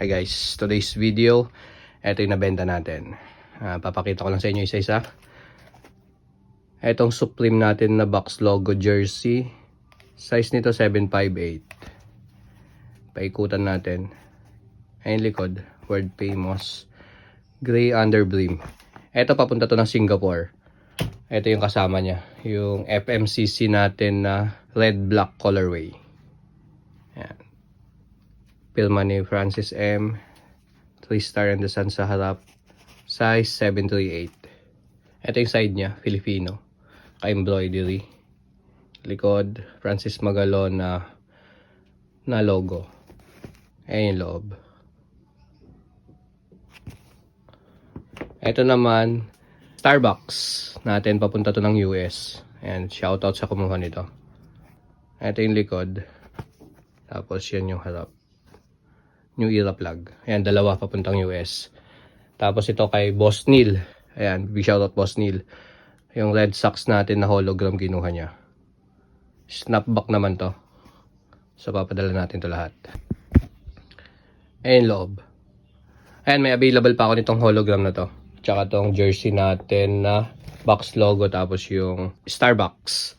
Hi guys, today's video, ito yung nabenta natin. Papakita ko lang sa inyo isa-isa. Itong Supreme natin na box logo jersey. Size nito 758. Paikutan natin. Ayun likod, word famous. Gray underbrim. Ito papunta to ng Singapore. Ito yung kasama niya. Yung FMCC natin na red-black colorway. Ayan. Pilma ni Francis M. 3-star and the sun sa harap. Size 738. Ito yung side niya, Filipino. Ka-embroidery. Likod, Francis Magalon na logo. Ayan yung loob. Ito naman, Starbucks natin. Papunta to ng US. Ayan, shoutout sa kumuha nito. Ito yung likod. Tapos yan yung harap. New Era plug. Ayan, dalawa papuntang US. Tapos ito kay Boss Neil. Ayan, big shoutout Boss Neil. Yung Red Sox natin na hologram kinuha niya. Snapback naman to. So papadala natin to lahat. Ayan loob. Ayan, may available pa ako nitong hologram na to. Tsaka tong jersey natin na box logo tapos yung Starbucks.